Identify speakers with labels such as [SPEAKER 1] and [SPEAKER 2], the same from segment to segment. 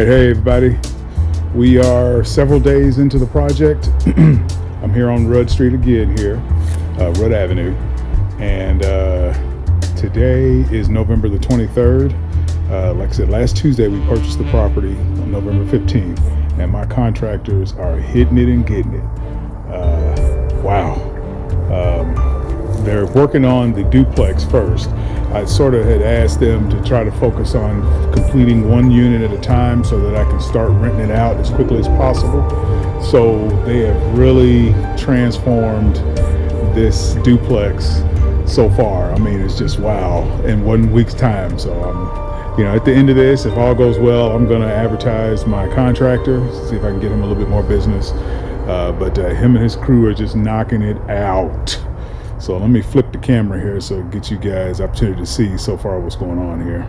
[SPEAKER 1] right, hey everybody. We are several days into the project. I'm here on Rudd Street again here, Rudd Avenue. And today is November the 23rd. Like I said, last Tuesday we purchased the property on November 15th. And my contractors are hitting it and getting it. Wow. They're working on the duplex first. I sort of had asked them to try to focus on completing one unit at a time so that I can start renting it out as quickly as possible. So they have really transformed this duplex so far. I mean, it's just wow, in 1 week's time. So at the end of this, if all goes well, I'm going to advertise my contractor, see if I can get him a little bit more business. But him and his crew are just knocking it out. So let me flip the camera here so it gets you guys opportunity to see so far what's going on here.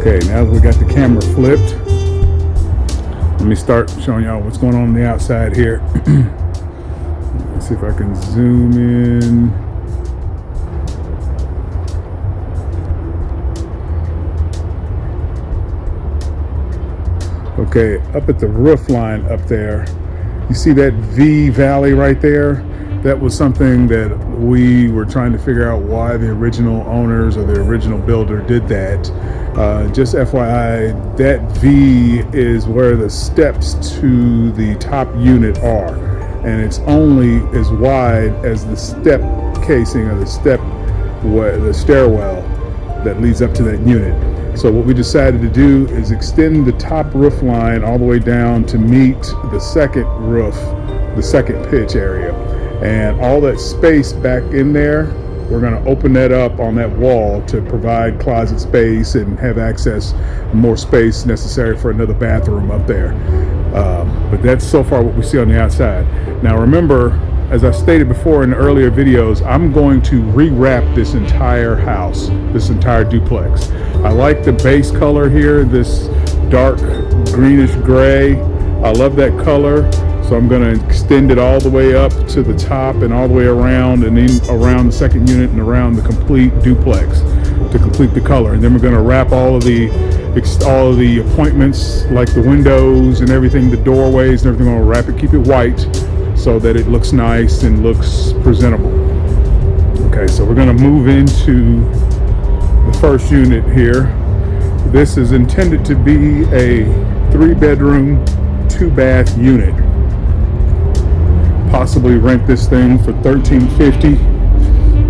[SPEAKER 1] Okay, now that we got the camera flipped, let me start showing y'all what's going on the outside here. Let's see if I can zoom in. Okay, up at the roof line up there, you see that V valley right there? That was something that we were trying to figure out why the original owners or the original builder did that. Just FYI, that V is where the steps to the top unit are, and it's only as wide as the step casing or the stairwell that leads up to that unit. So what we decided to do is extend the top roof line all the way down to meet the second roof, the second pitch area. And all that space back in there, we're going to open that up on that wall to provide closet space and have access, more space necessary for another bathroom up there. But that's so far what we see on the outside. Now remember, as I stated before in the earlier videos, I'm going to rewrap this entire house, this entire duplex. I like the base color here, this dark greenish gray. I love that color. So I'm going to extend it all the way up to the top and all the way around, and then around the second unit and around the complete duplex to complete the color. And then we're going to wrap all of the appointments, like the windows and everything, the doorways and everything. We're going to wrap it, keep it white so that it looks nice and looks presentable. Okay, so we're going to move into the first unit here. This is intended to be a 3-bedroom, 2-bath unit. Possibly rent this thing for $13.50,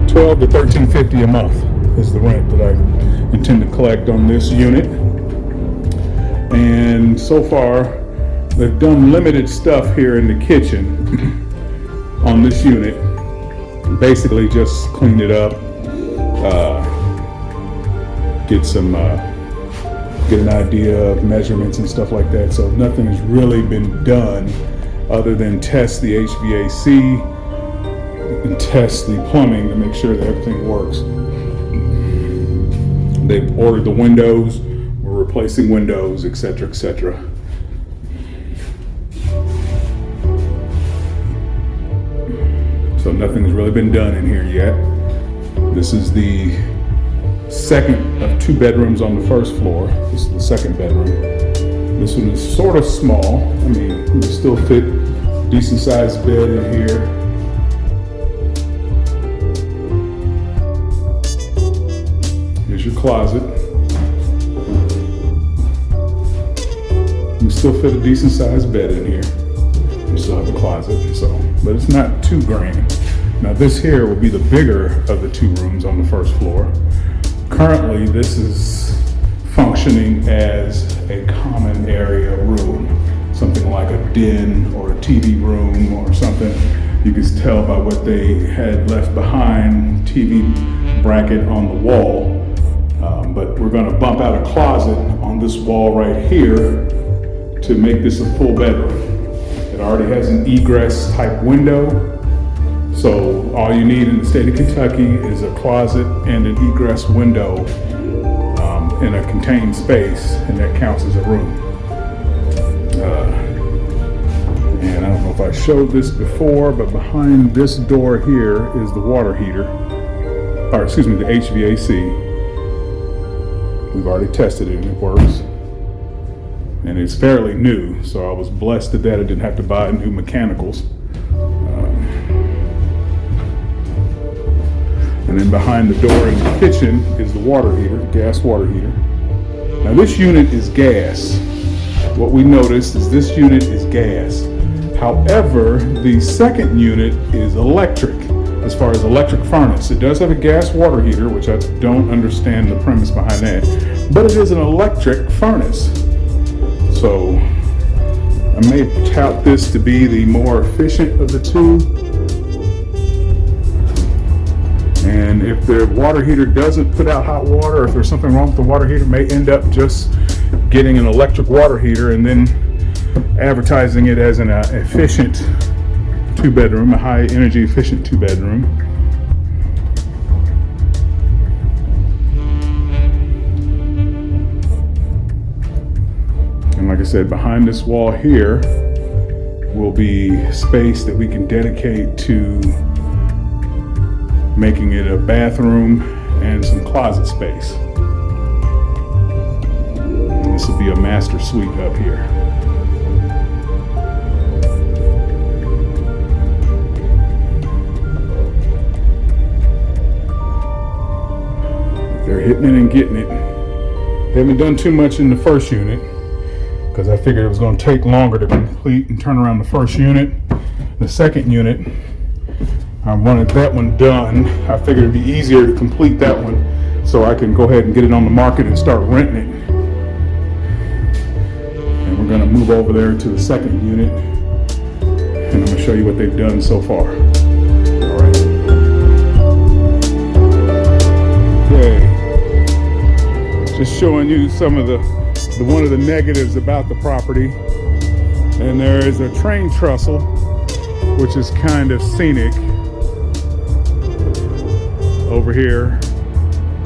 [SPEAKER 1] $12 to $13.50 a month is the rent that I intend to collect on this unit. And so far, they've done limited stuff here in the kitchen on this unit. Basically, just cleaned it up, get an idea of measurements and stuff like that. So nothing has really been done other than test the HVAC and test the plumbing to make sure that everything works. They've ordered the windows, we're replacing windows, etc., etc. So nothing's really been done in here yet. This is the second of 2 bedrooms on the first floor. This is the second bedroom. This one is sort of small. I mean, you can still fit a decent sized bed in here. Here's your closet. You can still fit a decent sized bed in here. You still have a closet, but it's not too grand. Now this here will be the bigger of the 2 rooms on the first floor. Currently, this is functioning as a common area room, something like a den or a TV room or something. You can tell by what they had left behind, TV bracket on the wall. But we're going to bump out a closet on this wall right here to make this a full bedroom. It already has an egress type window. So all you need in the state of Kentucky is a closet and an egress window in a contained space, and that counts as a room. And I don't know if I showed this before, but behind this door here is the water heater, or excuse me, the HVAC. We've already tested it and it works. And it's fairly new, so I was blessed that I didn't have to buy new mechanicals. And then behind the door in the kitchen is the water heater, gas water heater. Now this unit is gas. What we noticed is this unit is gas. However, the second unit is electric, as far as electric furnace. It does have a gas water heater, which I don't understand the premise behind that, but it is an electric furnace. So I may tout this to be the more efficient of the two. And if the water heater doesn't put out hot water, or if there's something wrong with the water heater, may end up just getting an electric water heater and then advertising it as an efficient two-bedroom, a high energy efficient two-bedroom. And like I said, behind this wall here will be space that we can dedicate to making it a bathroom and some closet space. And this will be a master suite up here. They're hitting it and getting it. They haven't done too much in the first unit because I figured it was going to take longer to complete and turn around the first unit. The second unit, I wanted that one done. I figured it'd be easier to complete that one so I can go ahead and get it on the market and start renting it. And we're gonna move over there to the second unit and I'm gonna show you what they've done so far. All right. Okay. Just showing you some of the one of the negatives about the property. And there is a train trestle, which is kind of scenic, over here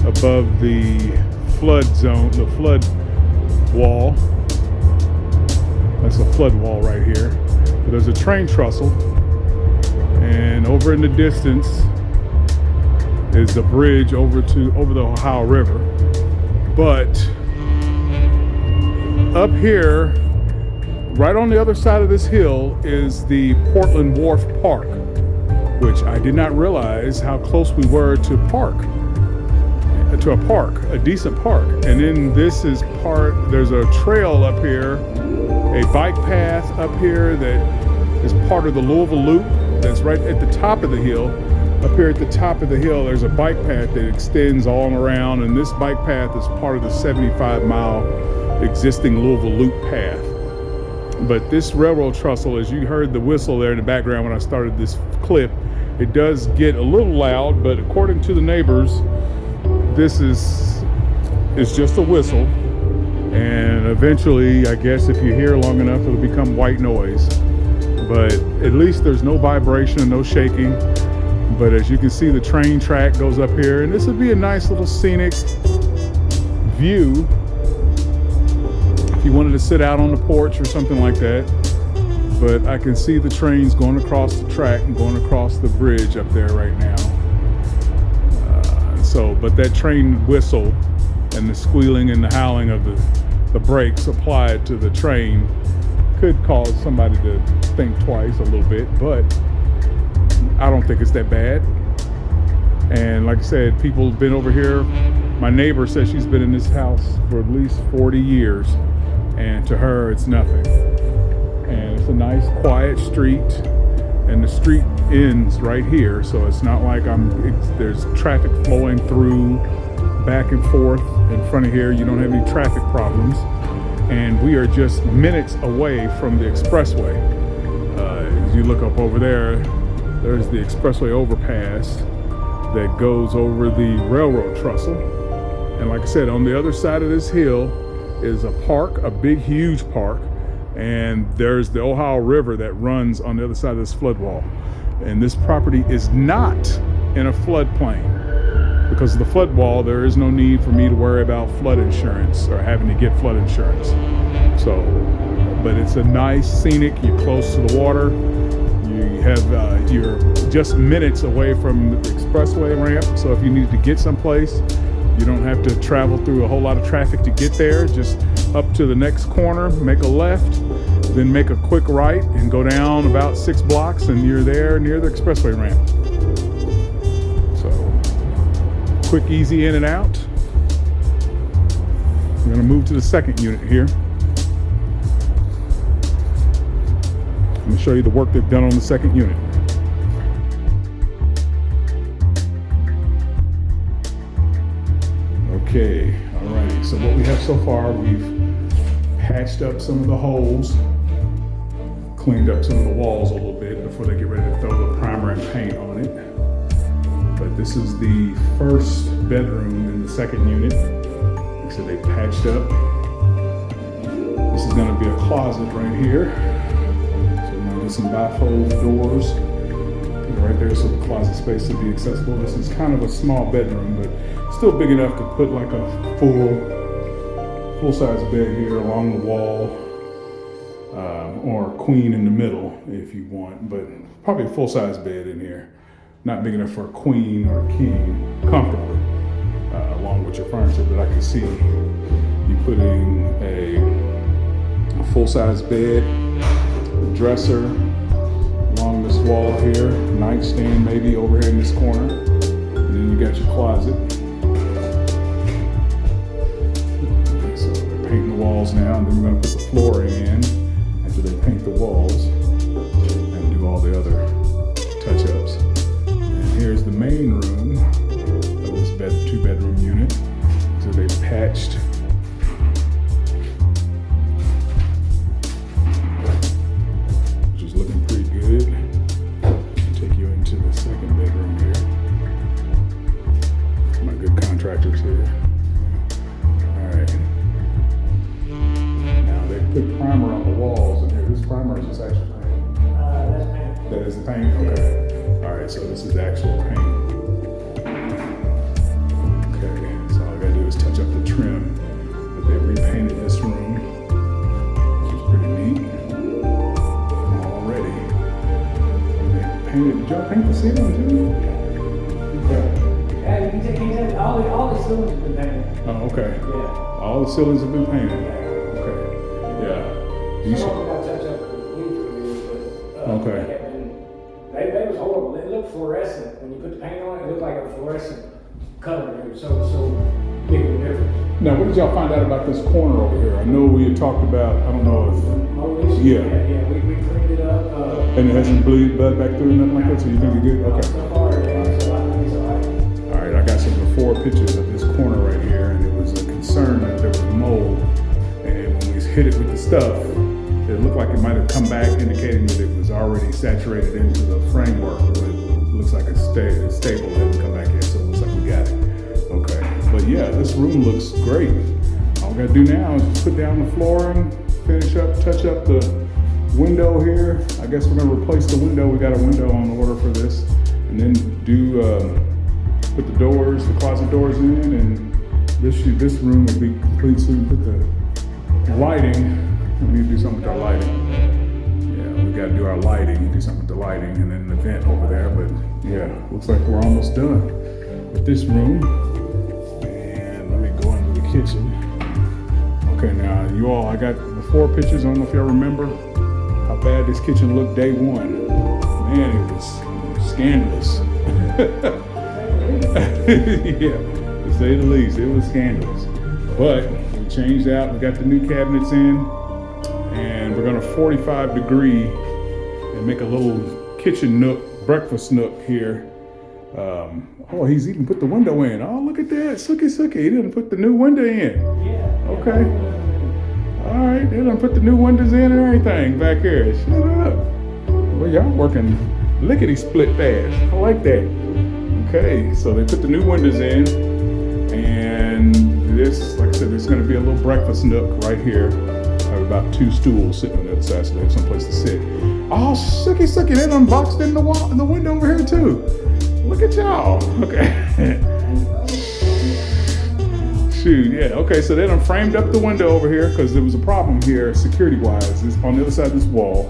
[SPEAKER 1] above the flood zone, the flood wall. That's a flood wall right here. But there's a train trestle, and over in the distance is a bridge over the Ohio River. But up here, right on the other side of this hill, is the Portland Wharf Park, which I did not realize how close we were to a decent park. And then this is there's a trail up here, a bike path up here that is part of the Louisville Loop that's right at the top of the hill. Up here at the top of the hill, there's a bike path that extends all around, and this bike path is part of the 75-mile existing Louisville Loop path. But this railroad trestle, as you heard the whistle there in the background when I started this clip, it does get a little loud, but according to the neighbors, this is just a whistle. And eventually, I guess if you hear long enough, it'll become white noise. But at least there's no vibration and no shaking. But as you can see, the train track goes up here, and this would be a nice little scenic view if you wanted to sit out on the porch or something like that. But I can see the trains going across the track and going across the bridge up there right now. But that train whistle and the squealing and the howling of the brakes applied to the train could cause somebody to think twice a little bit, but I don't think it's that bad. And like I said, people have been over here. My neighbor says she's been in this house for at least 40 years, and to her, it's nothing. And it's a nice, quiet street, and the street ends right here, so it's not like there's traffic flowing through back and forth in front of here. You don't have any traffic problems, and we are just minutes away from the expressway. As you look up over there, there's the expressway overpass that goes over the railroad trestle. And like I said, on the other side of this hill is a park, a big, huge park. and there's the Ohio River that runs on the other side of this flood wall. And this property is not in a floodplain. Because of the flood wall, there is no need for me to worry about flood insurance or having to get flood insurance. So, but it's a nice scenic, you're close to the water. You have, you're just minutes away from the expressway ramp. So if you need to get someplace, you don't have to travel through a whole lot of traffic to get there. Just up to the next corner, make a left, then make a quick right and go down about 6 blocks and you're there near the expressway ramp. So quick, easy in and out. We're gonna move to the second unit here. I'm gonna show you the work they've done on the second unit. Okay, alrighty, so what we have so far, we've patched up some of the holes, cleaned up some of the walls a little bit before they get ready to throw the primer and paint on it. But this is the first bedroom in the second unit. Like I said, they patched up. This is gonna be a closet right here. So we're gonna get some bifold doors. Put it right there so the closet space will be accessible. This is kind of a small bedroom, but still big enough to put like a full-size bed here along the wall, or a queen in the middle if you want, but probably a full-size bed in here. Not big enough for a queen or a king comfortably, along with your furniture, but I can see you putting a full-size bed, a dresser along this wall here, nightstand maybe over here in this corner, and then you got your closet. Painting the walls now, and then we're going to put the flooring in after they paint the walls and do all the other touch-ups. And here's the main room of this two-bedroom unit. So they patched which is looking pretty good. I'll take you into the second bedroom here. My good contractors here. Alright. Put primer on the walls in here. This primer is just actual paint.
[SPEAKER 2] That's paint.
[SPEAKER 1] That is the paint? Okay. Alright, so this is actual paint. Okay, so all I gotta do is touch up the trim. But they repainted this room, which is pretty neat. Already. They painted, did y'all paint the ceiling too? Okay.
[SPEAKER 2] Yeah, you can take all the ceilings have been painted.
[SPEAKER 1] Oh, okay.
[SPEAKER 2] Yeah.
[SPEAKER 1] All the ceilings have been painted. Yeah. You
[SPEAKER 2] Some
[SPEAKER 1] should.
[SPEAKER 2] of them got touched up completely, but
[SPEAKER 1] Okay.
[SPEAKER 2] they was horrible. It looked fluorescent. When you put the paint on it, it looked like a fluorescent color. It was so big of a difference.
[SPEAKER 1] Now, what did y'all find out about this corner over here? I know we had talked about, I don't know if,
[SPEAKER 2] Yeah, we cleaned it up.
[SPEAKER 1] and it hasn't bled back through, nothing like that, so you think you're good? Okay.
[SPEAKER 2] So far, yeah, so I think it's all right.
[SPEAKER 1] All right, I got some before pictures of this corner right here, and it was a concern that there was mold. And when we hit it with the stuff, it looked like it might have come back, indicating that it was already saturated into the framework, but it looks like it's stable, it hasn't come back yet, so it looks like we got it. Okay, but yeah, this room looks great. All we gotta do now is just put down the flooring, finish up, touch up the window here. I guess we're gonna replace the window. We got a window on order for this, and then do put the doors, the closet doors in, and this room will be complete. So we put the lighting. We need to do something with our lighting. Yeah, we gotta do our lighting, do something with the lighting, and then the vent over there. But yeah, looks like we're almost done with this room. And let me go into the kitchen. Okay, now you all, I got before pictures. I don't know if y'all remember how bad this kitchen looked day one. Man, it was scandalous. Yeah, to say the least, it was scandalous. But we changed out, we got the new cabinets in, and we're gonna 45 degree and make a little kitchen nook, breakfast nook here. Oh, he's even put the window in. Oh, look at that, sookie. He didn't put the new window in.
[SPEAKER 2] Yeah.
[SPEAKER 1] Okay. All right, they done put the new windows in and everything back here. Shut up. Well, y'all working lickety-split fast. I like that. Okay, so they put the new windows in, and this, like I said, there's gonna be a little breakfast nook right here. about 2 stools sitting on the other side, so they have someplace to sit. Oh, sookie, they done boxed in the window over here too. Look at y'all. Okay. Shoot, yeah. Okay, so they done framed up the window over here because there was a problem here security-wise. On the other side of this wall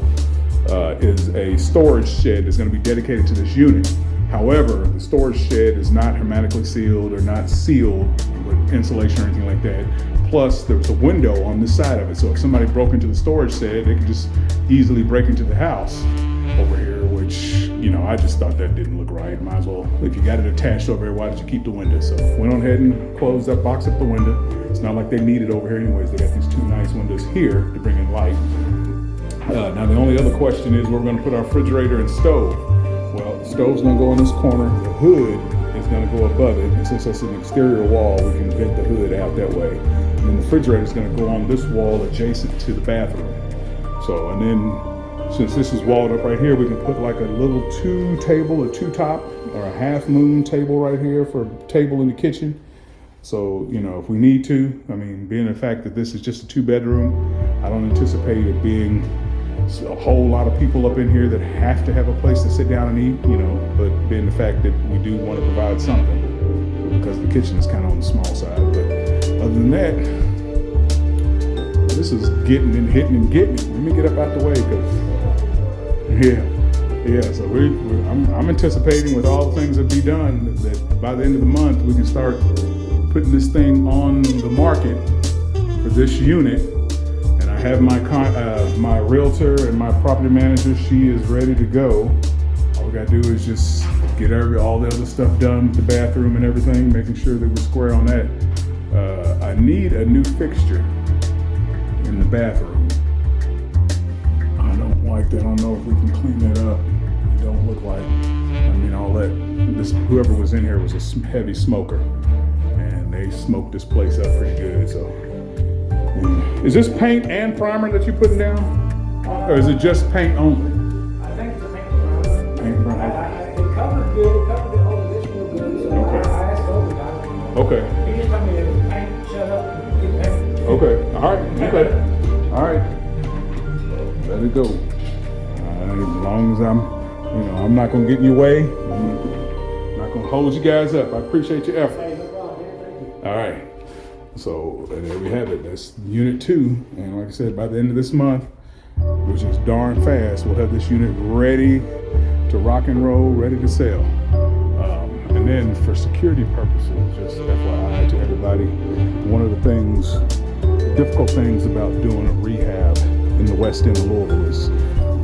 [SPEAKER 1] is a storage shed that's going to be dedicated to this unit. However, the storage shed is not hermetically sealed or not sealed with insulation or anything like that. Plus, there's a window on this side of it. So if somebody broke into the storage shed, they could just easily break into the house over here, which, I just thought that didn't look right. Might as well, if you got it attached over here, why did you keep the window? So went on ahead and closed up, boxed up the window. It's not like they need it over here anyways. They got these 2 nice windows here to bring in light. Now the only other question is where we're going to put our refrigerator and stove. Well, the stove's going to go in this corner. The hood is going to go above it. And since that's an exterior wall, we can vent the hood out that way. And then the refrigerator is going to go on this wall adjacent to the bathroom. So, and then since this is walled up right here, we can put like a little 2 table, a 2 top, or a half moon table right here for a table in the kitchen. So, if we need to, being the fact that this is just a 2-bedroom, I don't anticipate it being a whole lot of people up in here that have to have a place to sit down and eat, but being the fact that we do want to provide something because the kitchen is kind of on the small side. But other than that, this is getting and hitting and getting it. Let me get up out the way because, so I'm anticipating with all the things that be done that by the end of the month, we can start putting this thing on the market for this unit. And I have my realtor and my property manager. She is ready to go. All we gotta do is just get all the other stuff done, the bathroom and everything, making sure that we're square on that. I need a new fixture in the bathroom. I don't like that. I don't know if we can clean that up. It don't look like. Whoever was in here was a heavy smoker, and they smoked this place up pretty good. So, is this paint and primer that you're putting down, or is it just paint only?
[SPEAKER 2] I think it's a paint primer.
[SPEAKER 1] Paint primer.
[SPEAKER 2] It covered good. It covered the whole this real good. So
[SPEAKER 1] Okay.
[SPEAKER 2] I asked over guy.
[SPEAKER 1] Okay.
[SPEAKER 2] He just told me that it was paint. Shut up. Get paint.
[SPEAKER 1] Okay. All right. Okay. All right. Let it go. As long as I'm not gonna get in your way. I'm not gonna hold you guys up. I appreciate your effort.
[SPEAKER 2] Hey, no problem. Thank you.
[SPEAKER 1] All right. So there we have it. That's unit 2. And like I said, by the end of this month, which is darn fast, we'll have this unit ready to rock and roll, ready to sell. And then for security purposes, just FYI to everybody, one of the difficult things about doing a rehab in the West End of Louisville is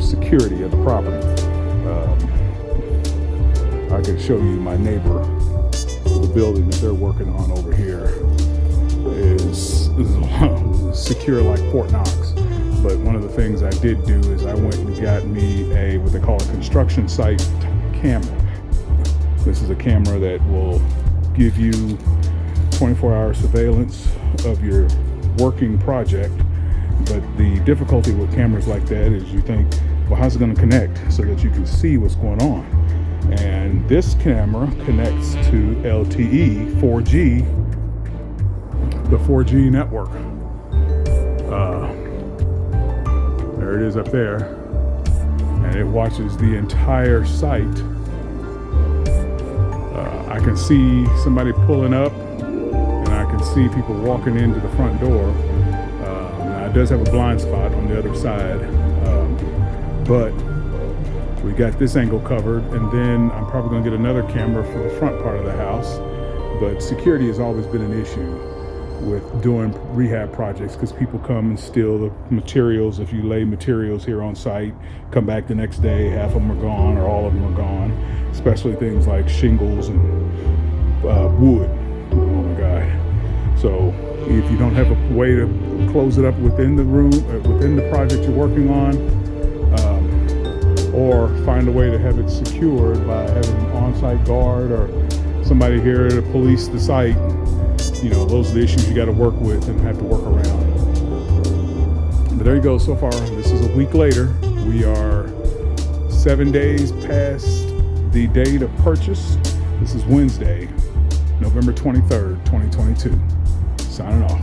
[SPEAKER 1] security of the property. I can show you my neighbor, the building that they're working on over here is secure like Fort Knox. But one of the things I did do is I went and got me what they call a construction site camera. This is a camera that will give you 24-hour surveillance of your working project. But the difficulty with cameras like that is you think, well, how's it going to connect so that you can see what's going on? And this camera connects to LTE 4G, the 4G network. There it is up there. And it watches the entire site. I can see somebody pulling up, and I can see people walking into the front door. Now it does have a blind spot on the other side, but we got this angle covered, and then I'm probably gonna get another camera for the front part of the house. But security has always been an issue with doing rehab projects because people come and steal the materials. If you lay materials here on site, come back the next day, half of them are gone or all of them are gone, especially things like shingles and wood. Oh my God. So if you don't have a way to close it up within the room, within the project you're working on, or find a way to have it secured by having an on-site guard or somebody here to police the site, those are the issues you got to work with and have to work around. But there you go. So far, this is a week later. We are 7 days past the date of purchase. This is Wednesday, November 23rd, 2022. Signing off.